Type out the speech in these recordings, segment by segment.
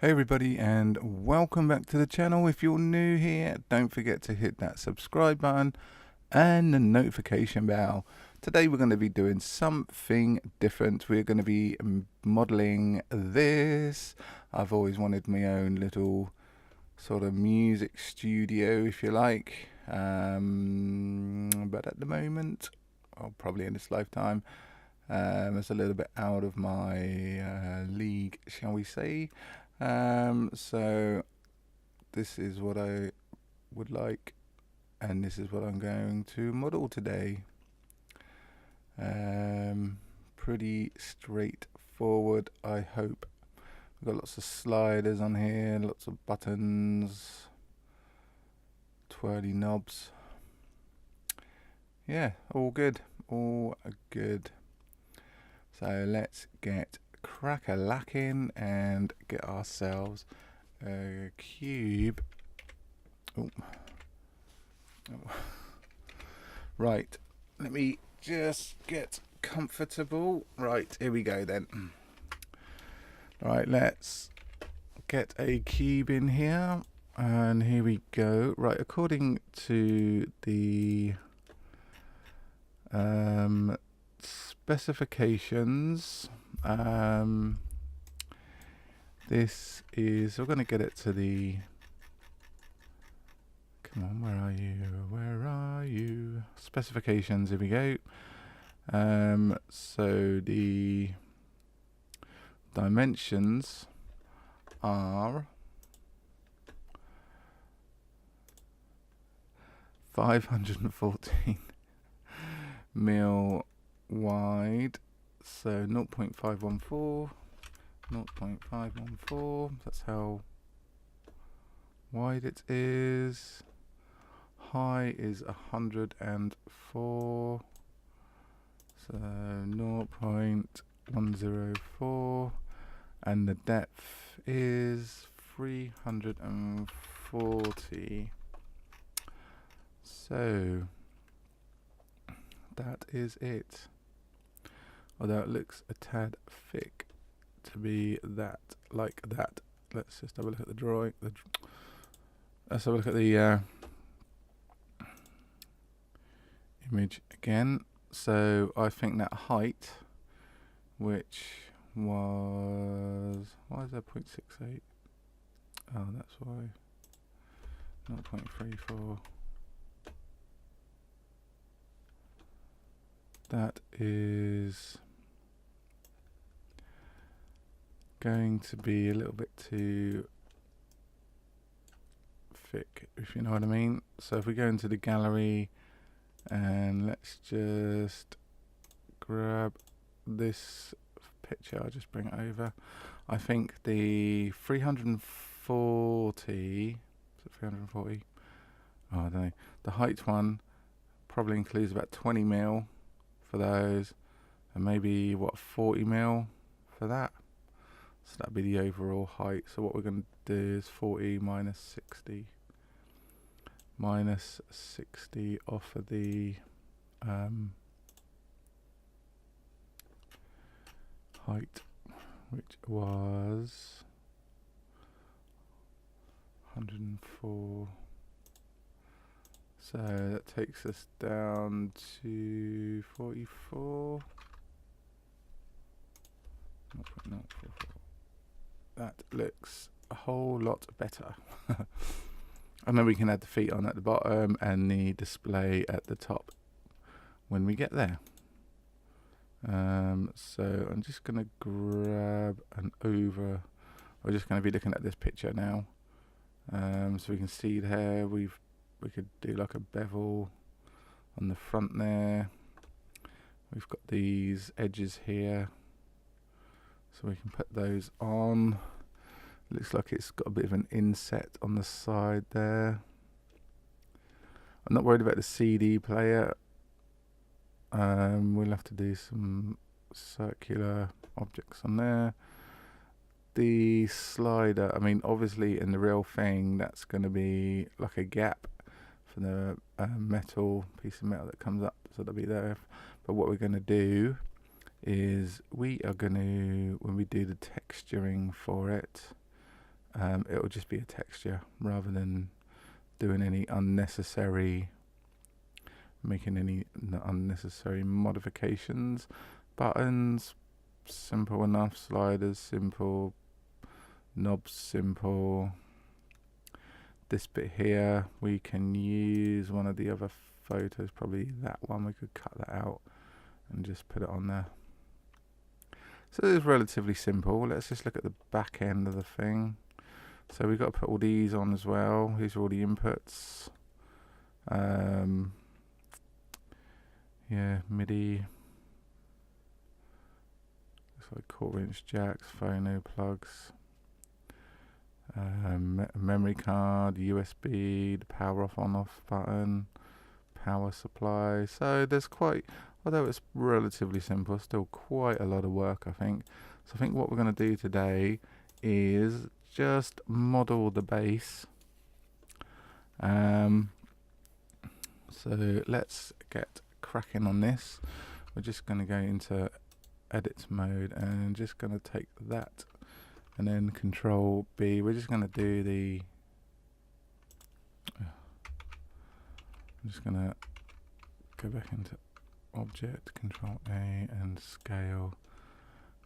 Hey everybody, and welcome back to the channel. If you're new here, don't forget to hit that subscribe button and the notification bell. Today we're going to be doing something different. We're going to be modeling this. I've always wanted my own little sort of music studio, if you like, but at the moment, or probably in this lifetime, it's a little bit out of my league, shall we say. So this is what I would like, and this is what I'm going to model today. Pretty straightforward, I hope. We've got lots of sliders on here, lots of buttons, twirly knobs. Yeah, all good, all good. So let's get crack-a-lacking and get ourselves a cube. Right, let me just get comfortable. Right, here we go then. Right, let's get a cube in here, and here we go. Right, according to the specifications, this is, we're going to get it to the, come on, where are you, specifications, here we go. So the dimensions are 514 mil wide, so 0.514, that's how wide it is. High is 104, so 0.104, and the depth is 340. So that is it. Although it looks a tad thick to be that, like that. Let's just have a look at the drawing. Let's have a look at the image again. So I think that height, which was, why is there 0.68? Oh, that's why. 0.34. That is going to be a little bit too thick, if you know what I mean. So if we go into the gallery and let's just grab this picture, I'll just bring it over. I think the 340, is it 340? Oh, I don't know. The height one probably includes about 20 mil for those, and maybe what, 40 mil for that. So that'd be the overall height. So what we're going to do is 40 minus 60. Minus 60 off of the height, which was 104. So that takes us down to 44. 0.044. That looks a whole lot better. And then we can add the feet on at the bottom and the display at the top when we get there. So I'm just going to grab an over. We're just going to be looking at this picture now. So we can see there we could do like a bevel on the front there. We've got these edges here, so we can put those on. Looks like it's got a bit of an inset on the side there. I'm not worried about the CD player. We'll have to do some circular objects on there. The slider, I mean, obviously in the real thing, that's going to be like a gap for the metal, piece of metal that comes up, so that'll be there. But what we're going to do is we are going to, when we do the texturing for it, it'll just be a texture rather than doing any unnecessary, making any unnecessary modifications. Buttons, simple enough. Sliders, simple. Knobs, simple. This bit here, we can use one of the other photos, probably that one. We could cut that out and just put it on there. So it's relatively simple. Let's just look at the back end of the thing. So we've got to put all these on as well. These are all the inputs. Yeah, MIDI. Looks like 1/4" jacks, phono plugs. Memory card, USB, the power off on off button, power supply. So there's quite, although it's relatively simple, still quite a lot of work, I think. So I think what we're going to do today is just model the bass. So let's get cracking on this. We're just going to go into edit mode and just going to take that and then Control B. We're just going to do the, I'm just going to go back into Object, Control A and Scale,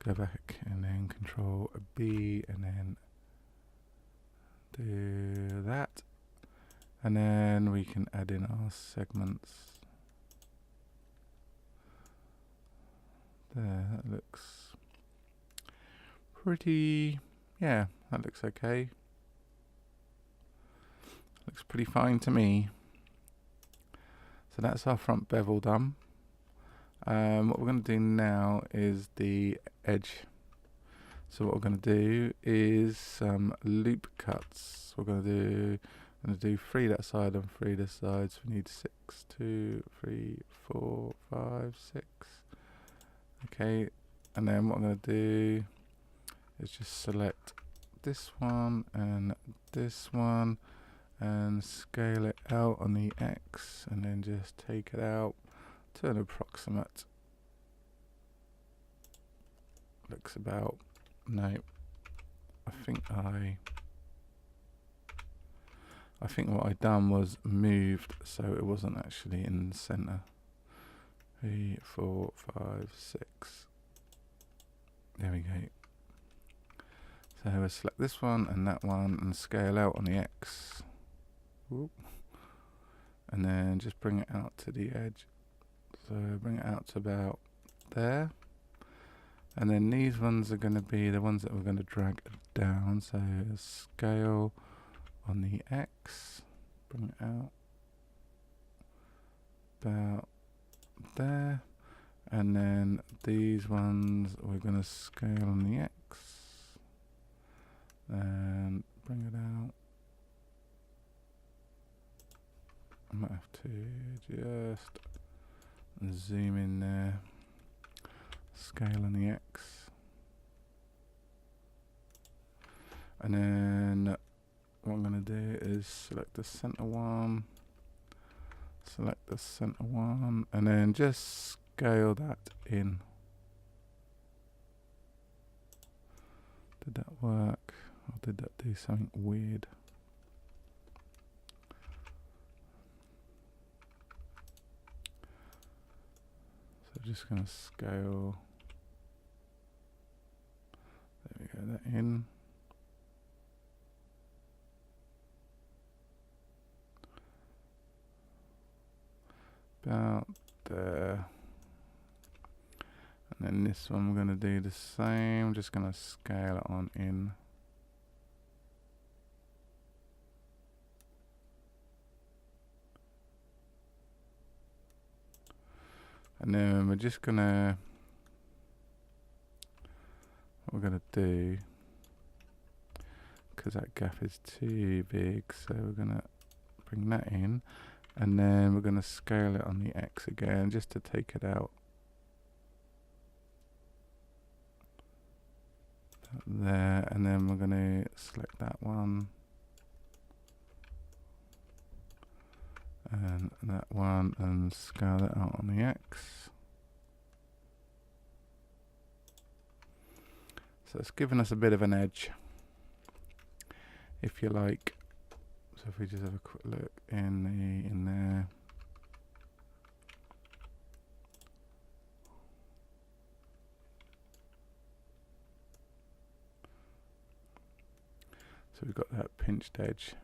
go back and then Control B and then do that, and then we can add in our segments. There, that looks pretty, yeah, that looks okay. Looks pretty fine to me. So that's our front bevel done. What we're going to do now is the edge. So what we're going to do is some loop cuts. We're going to do 3 that side and 3 this side. So we need 6, 2, 3, 4, 5, 6. Okay, and then what I'm going to do is just select this one and scale it out on the X, and then just take it out to an approximate. Looks about, no, I think what I done was moved so it wasn't actually in the center. 3, 4, 5, 6. There we go. So we'll select this one and that one and scale out on the X. Whoop. And then just bring it out to the edge. So bring it out to about there. And then these ones are going to be the ones that we're going to drag down. So scale on the X. Bring it out about there. And then these ones we're going to scale on the X. And bring it out. I might have to just zoom in there. Scale on the X. And then what I'm going to do is select the center one. Select the center one. And then just scale that in. Did that work? Or did that do something weird? So just going to scale. There we go, that in. About there. And then this one we're going to do the same. Just going to scale it on in. And then we're just gonna, what we're gonna do, because that gap is too big, so we're gonna bring that in, and then we're gonna scale it on the X again, just to take it out. There, and then we're gonna select that one. And that one, and scale it out on the X. So it's given us a bit of an edge. if you like. So if we just have a quick look in there. So we've got that pinched edge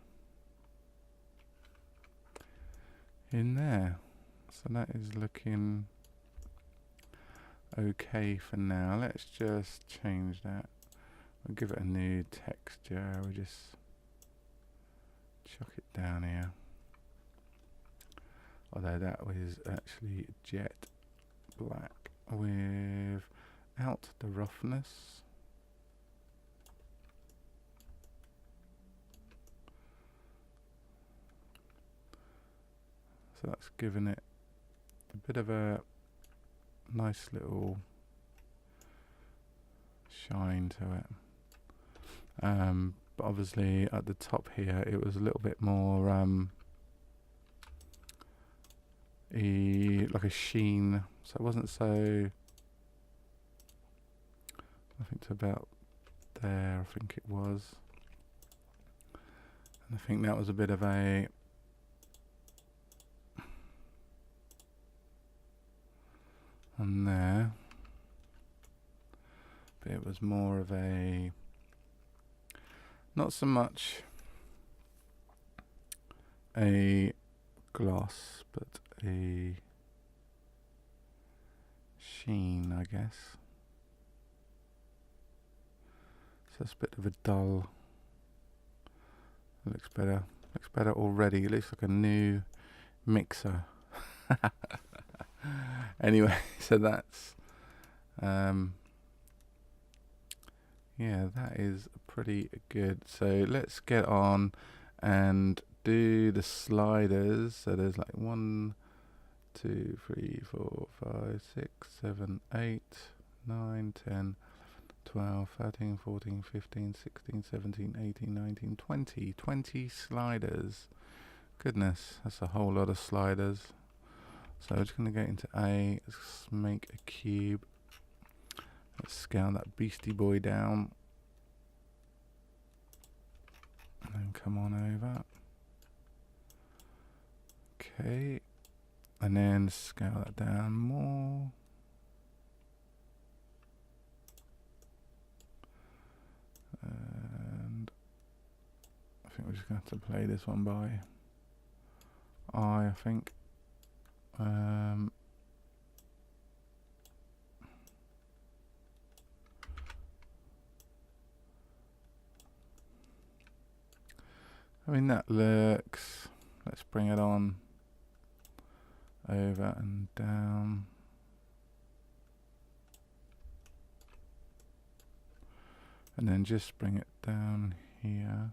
in there. So that is looking okay for now. Let's just change that. We'll give it a new texture. We'll just chuck it down here. Although that was actually jet black without the roughness. So that's given it a bit of a nice little shine to it. But obviously at the top here it was a little bit more like a sheen, so it wasn't so, I think to about there, I think it was. And I think that was a bit of a on there, but it was more of a, not so much a gloss, but a sheen, I guess. So it's a bit of a dull. It looks better. Looks better already. It looks like a new mixer. Anyway, so that's yeah, that is pretty good. So let's get on and do the sliders. So there's like 1, 2, 3, 4, 5, 6, 7, 8, 9, 10, 12, 13, 14, 15, 16, 17, 18, 19, 20. 20 sliders. Goodness, that's a whole lot of sliders. So we're just going to get into A. Let's make a cube. Let's scale that beastie boy down. And then come on over. Okay. And then scale that down more. And I think we're just going to have to play this one by eye, I think. I mean, that looks, let's bring it on over and down. And then just bring it down here.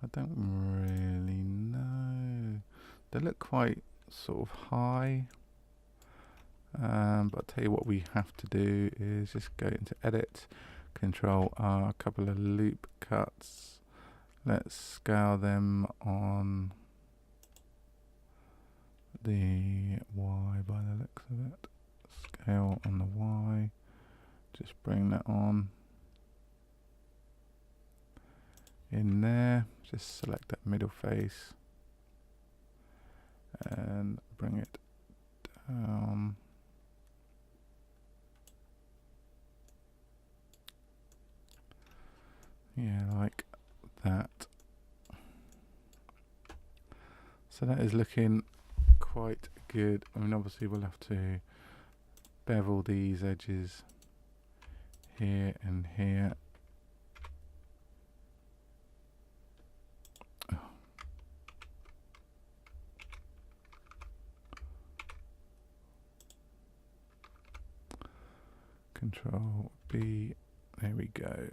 I don't really know. They look quite sort of high. But I'll tell you what we have to do is just go into edit, Control R, a couple of loop cuts. Let's scale them on the Y by the looks of it. Scale on the Y. Just bring that on. In there, just select that middle face and bring it down. Yeah, like that. So that is looking quite good. I mean, obviously we'll have to bevel these edges here and here. Control B, there we go.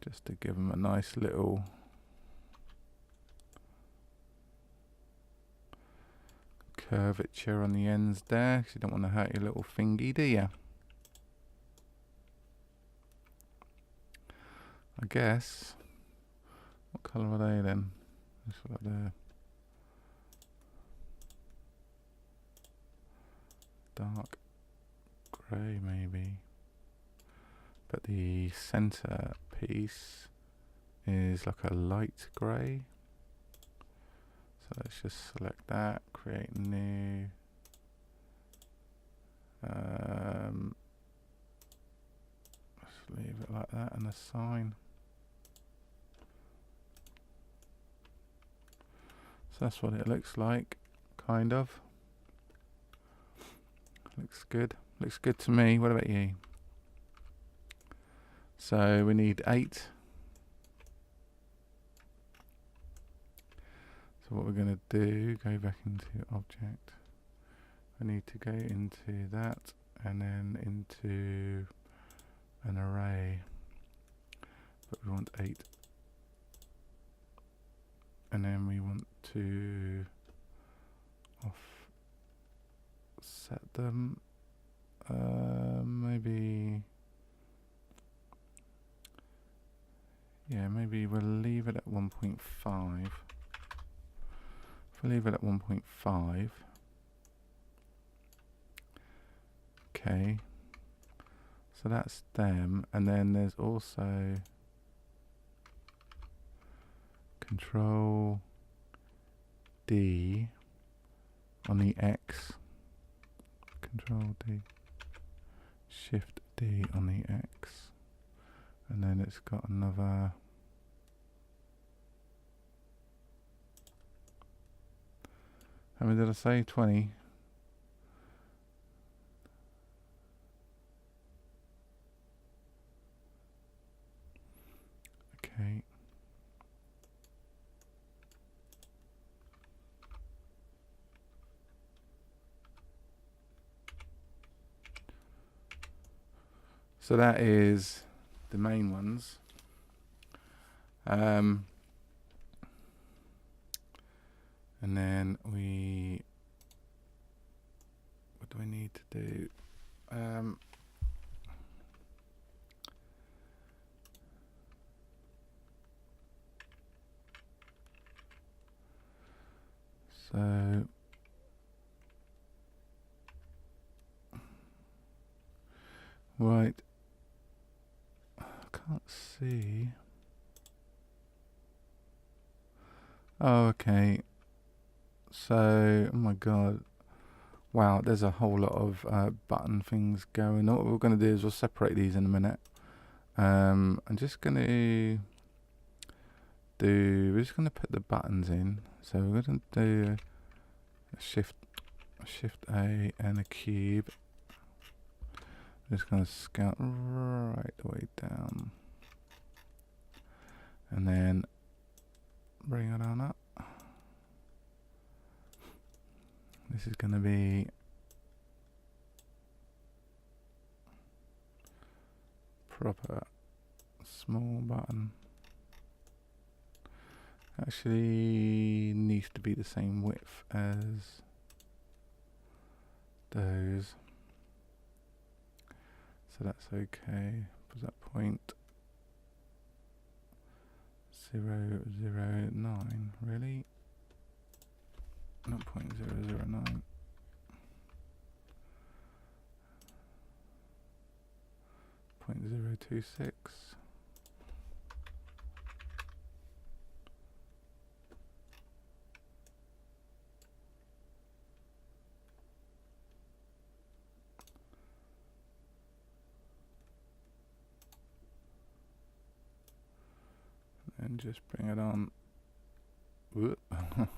Just to give them a nice little curvature on the ends there, because you don't want to hurt your little fingy, do you? I guess. What colour are they then? Just like there. dark grey maybe, but the center piece is like a light grey. So let's just select that, create new. Let's leave it like that, and a sign. So that's what it looks like, kind of. Looks good. Looks good to me. What about you? So we need 8. So what we're going to do, go back into object. I need to go into that and then into an array. But we want 8. And then we want to offset them. Maybe, yeah, maybe we'll leave it at 1.5. If we leave it at 1.5, okay, so that's them, and then there's also Control D on the X, Control D, Shift D on the X, and then it's got another. How many did I say? 20. Okay. So that is the main ones. And then what do we need to do? So right, I can't see. Oh, okay. So, oh my god, wow, there's a whole lot of button things going on. What we're going to do is we'll separate these in a minute. I'm just going to we're just going to put the buttons in. So we're going to do a shift A and a cube. I'm just going to scout right the way down. And then bring it on up. This is going to be proper small button. Actually needs to be the same width as those. So that's okay. Was that 0.009? Really? Not 0.009. 0.026. And just bring it on. Whoop. 0.011.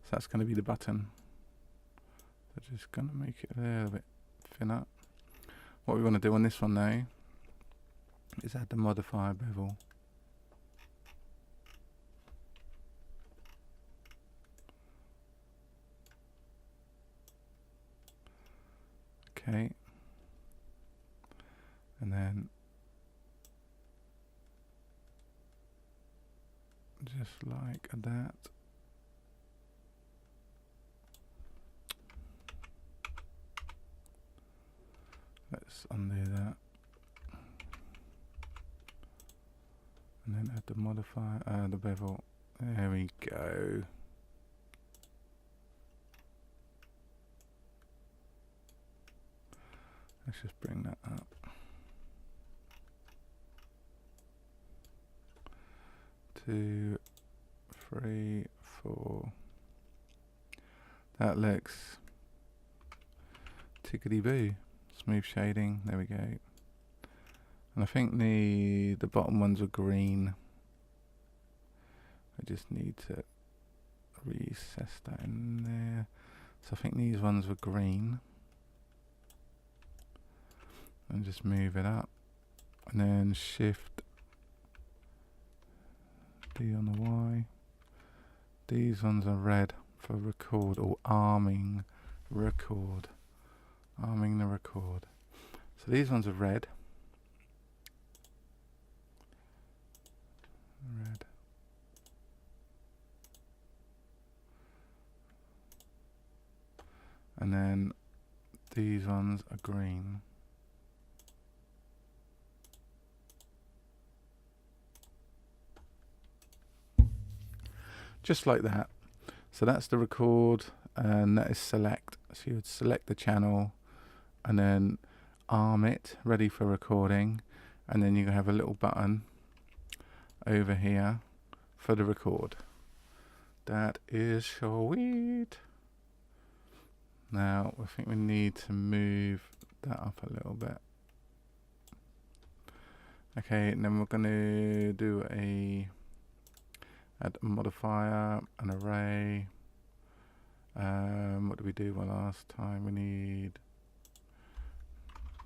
So that's going to be the button. So just going to make it a little bit thinner. What we want to do on this one now is add the modifier bevel. Okay, and then just like that. Let's undo that. And then add the modifier, the bevel. There we go. Let's just bring that up. 2, 3, 4. That looks tickety boo. Smooth shading. There we go. And I think the bottom ones were green. I just need to recess that in there. So I think these ones were green. And just move it up. And then shift D on the Y. These ones are red for record, or arming record. Arming the record. So these ones are red. Red. And then these ones are green. Just like that. So that's the record, and that is select. So you would select the channel and then arm it, ready for recording, and then you have a little button over here for the record. That is sweet. Now I think we need to move that up a little bit. Okay, and then we're going to do add a modifier, an array. What did we do last time? We need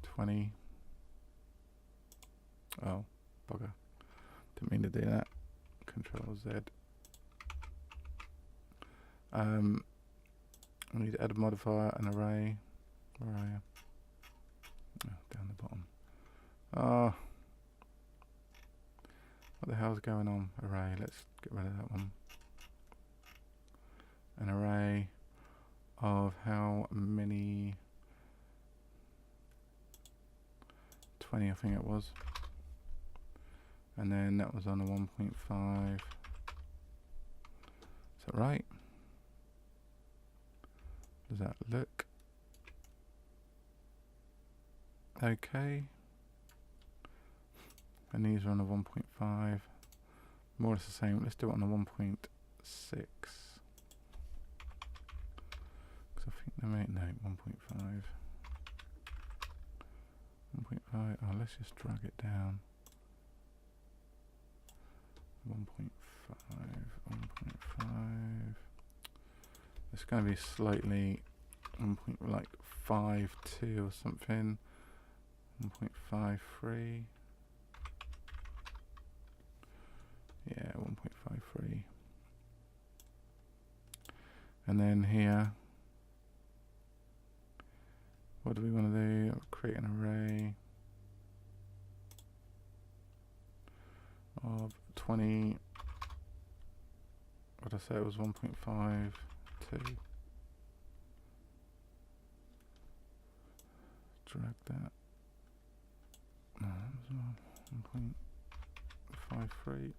20. Oh, bugger. Didn't mean to do that. Control Z. We need to add a modifier, an array. Where are you? Oh, down the bottom. Oh. What the hell's going on? Array. Let's get rid of that one. An array of how many? 20, I think it was. And then that was on a 1.5. Is that right? Does that look okay? And these are on a 1.5. More or less the same. Let's do it on a 1.6. Because I think they may, no, 1.5. 1.5. Oh, let's just drag it down. 1.5. 1.5. It's going to be slightly 1.52 or something. 1.53. Yeah, 1.53. And then here, what do we want to do? Create an array of 20. What did I say? It was 1.52. Drag that. No, that was 1.53.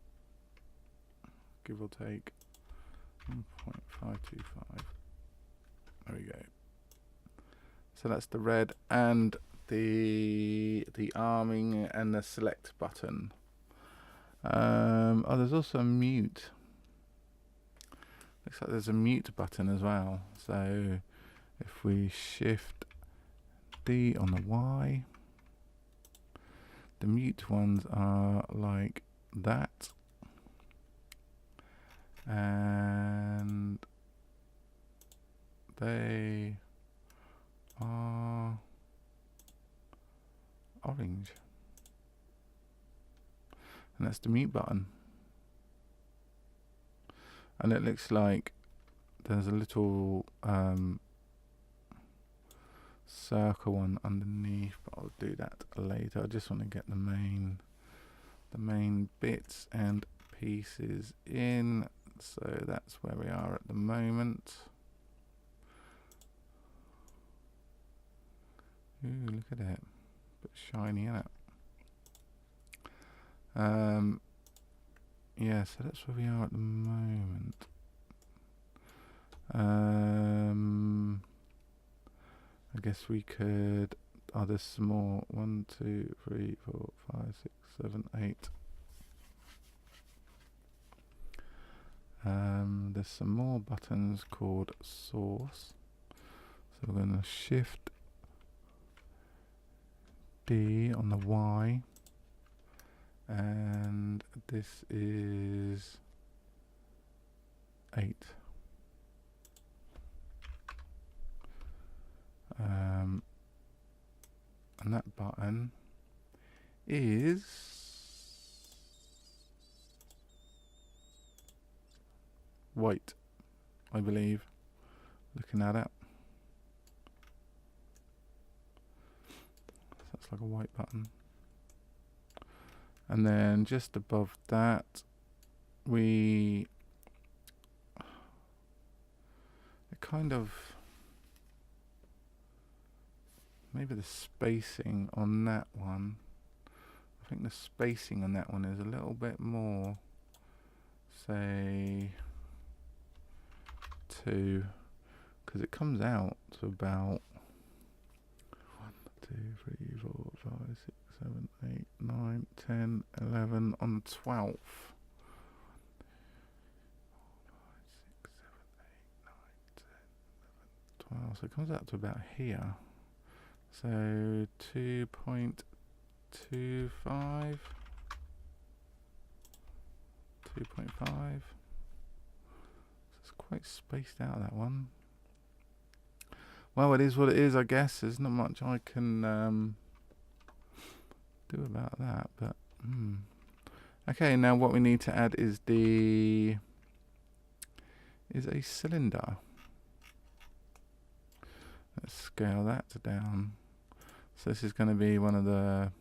Give or take 1.525. There we go. So that's the red and the arming and the select button. Oh, there's also a mute. Looks like there's a mute button as well. So if we shift D on the Y, the mute ones are like that. And they are orange. And that's the mute button. And it looks like there's a little circle one underneath, but I'll do that later. I just want to get the main bits and pieces in. So that's where we are at the moment. Ooh, look at it. bit shiny, isn't it? Yeah, so that's where we are at the moment. I guess we could. Oh, there's some more. 1, 2, 3, 4, 5, 6, 7, 8. There's some more buttons called source. So we're going to shift D on the Y, and this is 8. And that button is white, I believe, looking at it. So that's like a white button. And then just above that, it kind of, maybe the spacing on that one, I think the spacing on that one is a little bit more, say 2, because it comes out to about 1, 2, 3, 4, 5, 6, 7, 8, 9, 10, 11 on the 12th. 12, so it comes out to about here. So 2.25. So it's quite spaced out, that one. Well, it is what it is, I guess. There's not much I can do about that, but okay, now what we need to add is a cylinder. Let's scale that down. So this is going to be one of the,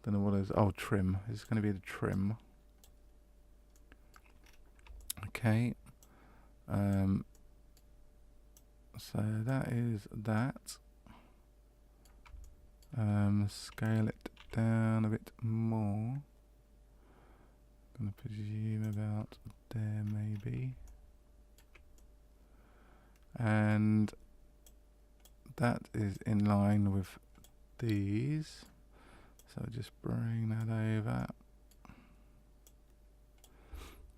don't know what it is. Oh, trim. This is going to be the trim. Okay. So that is that. Scale it down a bit more. I'm going to presume about there maybe. And that is in line with these. So just bring that over.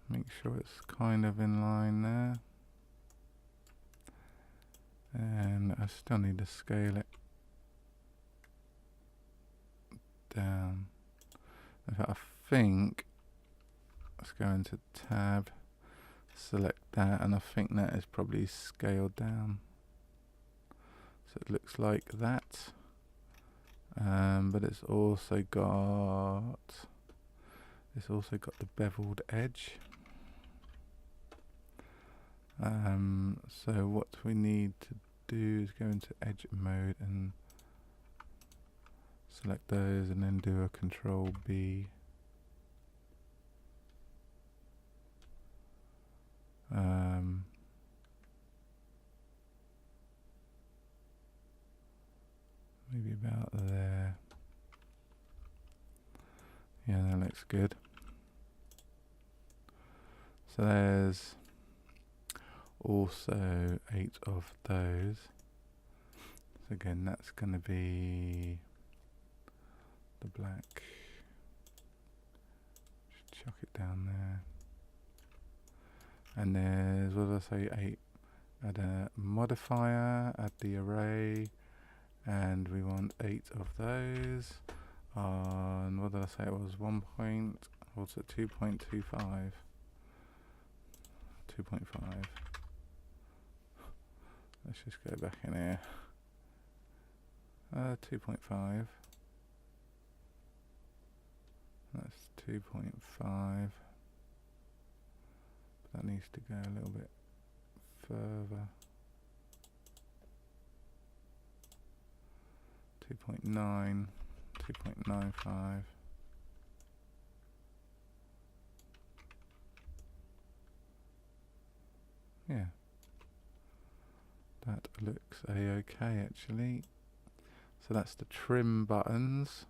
Make sure it's kind of in line there. And I still need to scale it down. In fact, I think let's go into tab, select that, and I think that is probably scaled down. So it looks like that. But it's also got the beveled edge. So what we need to do is go into edge mode and select those, and then do a Control B. Maybe about there. Yeah, that looks good. So there's also 8 of those. So again, that's going to be the black. Just chuck it down there. And there's, what did I say, 8. Add a modifier, add the array, and we want 8 of those. And what did I say it was? 2.25. 2.5. Let's just go back in here. 2.5. That's 2.5. That needs to go a little bit further. 2.9, 2.95. Yeah, that looks a-okay actually. So that's the trim buttons.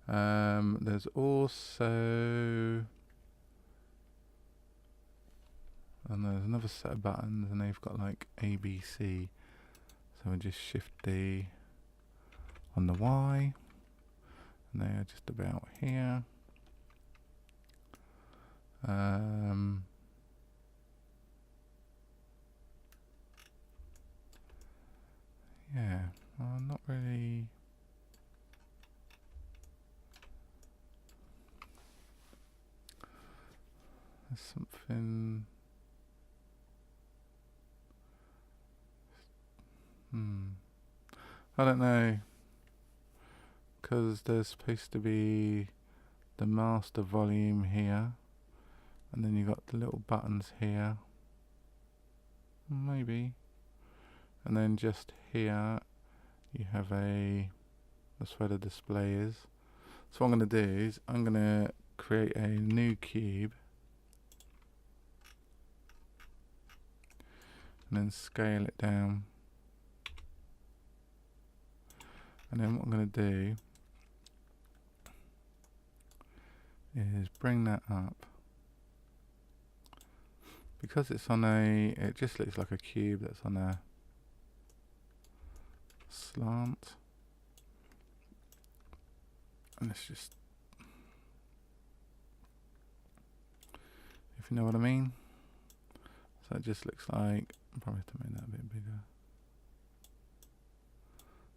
There's also, and there's another set of buttons, and they've got like A, B, C. So we just shift D on the Y, and they are just about here. Yeah, well, not really. There's something. I don't know, because there's supposed to be the master volume here, and then you got the little buttons here, maybe, and then just here you have that's where the display is. So what I'm going to do is I'm going to create a new cube and then scale it down. And then what I'm going to do is bring that up. Because it's on it just looks like a cube that's on a slant. And it's just, if you know what I mean. So it just looks like, I'll probably have to make that a bit bigger.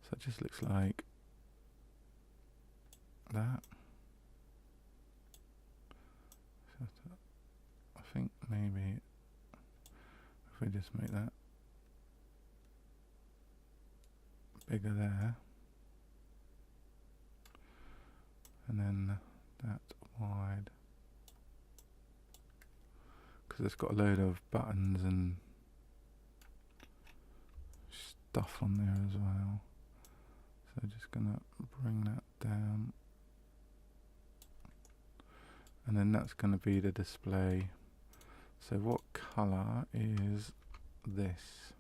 So it just looks like that. So I think maybe if we just make that bigger there, and then that wide, because it's got a load of buttons and stuff on there as well. So just gonna bring that down, and then that's gonna be the display. So what color is this?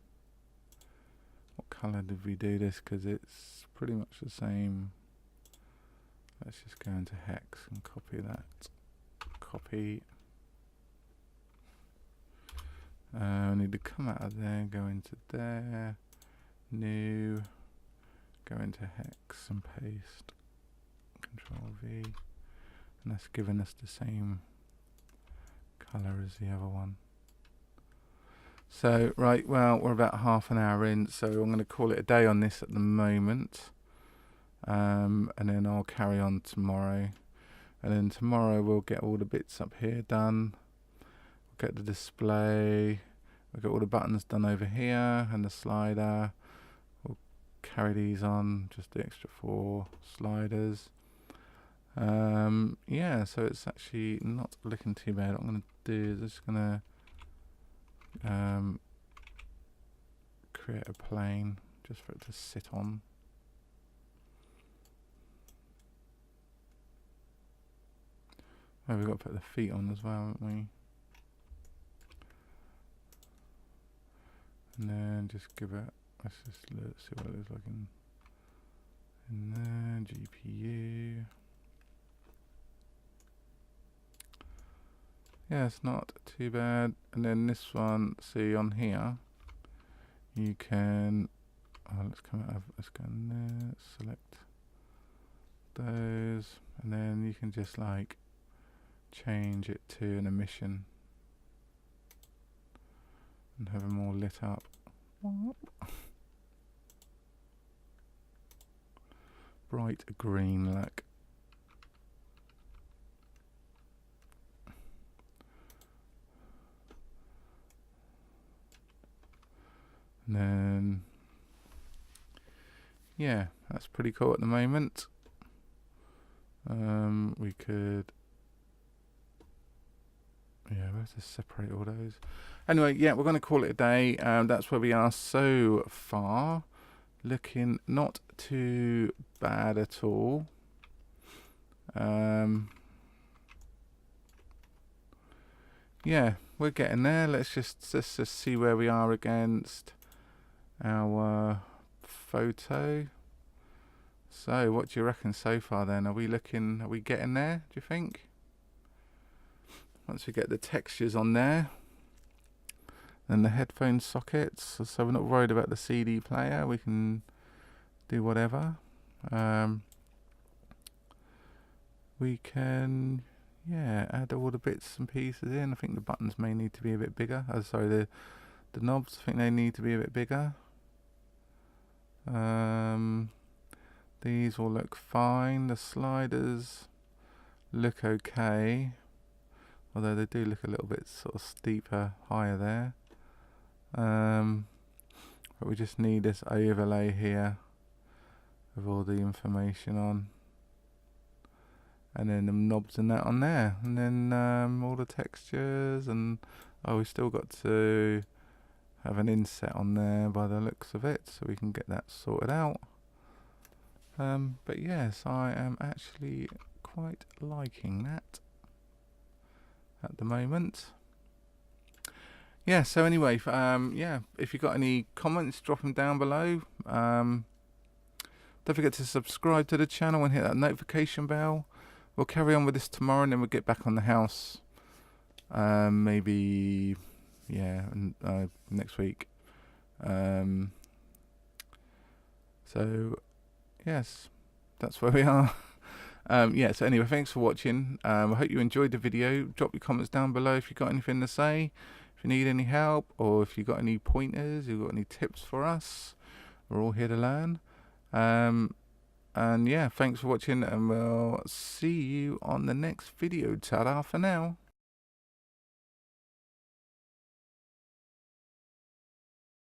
What color did we do this? Because it's pretty much the same. Let's just go into hex and copy that. Copy. I need to come out of there, go into there, new, go into hex and paste. Control V, and that's giving us the same color as the other one. So right, well, we're about half an hour in, so I'm going to call it a day on this at the moment, and then I'll carry on tomorrow, and then tomorrow we'll get all the bits up here done. We'll get the display, we'll get all the buttons done over here, and the slider. We'll carry these on, just the extra 4 sliders. Yeah, so it's actually not looking too bad. What I'm going to do is just going to create a plane just for it to sit on. Oh, we've got to put the feet on as well, haven't we? And then just give it, let's just see what it looks like in there, GPU. Yeah, it's not too bad. And then this one, see on here, you can, let's come out of, let's go in there, select those, and then you can just like change it to an emission and have them all lit up. Bright green look. And then, yeah, that's pretty cool at the moment. We could, yeah, we'll have to separate all those. Anyway, yeah, we're going to call it a day. That's where we are so far. Looking not too bad at all. Yeah, we're getting there. Let's just see where we are against our photo. So what do you reckon so far then? Are we getting there, do you think? Once we get the textures on there, and the headphone sockets, so we're not worried about the CD player, we can do whatever. We can, yeah, add all the bits and pieces in. I think the buttons may need to be a bit bigger. Oh, sorry, the knobs, I think they need to be a bit bigger. These all look fine. The sliders look okay, although they do look a little bit sort of steeper, higher there. But we just need this overlay here with all the information on, and then the knobs and that on there, and then all the textures, and we've still got to have an inset on there by the looks of it, so we can get that sorted out. But yes, I am actually quite liking that at the moment. Yeah, so anyway, yeah, if you've got any comments, drop them down below. Don't forget to subscribe to the channel and hit that notification bell. We'll carry on with this tomorrow, and then we'll get back on the house. Maybe, yeah, next week. So, yes, that's where we are. Yeah, so anyway, thanks for watching. I hope you enjoyed the video. Drop your comments down below if you've got anything to say. If you need any help, or if you've got any pointers, you've got any tips for us, we're all here to learn. And yeah, thanks for watching, and we'll see you on the next video. Ta-da for now.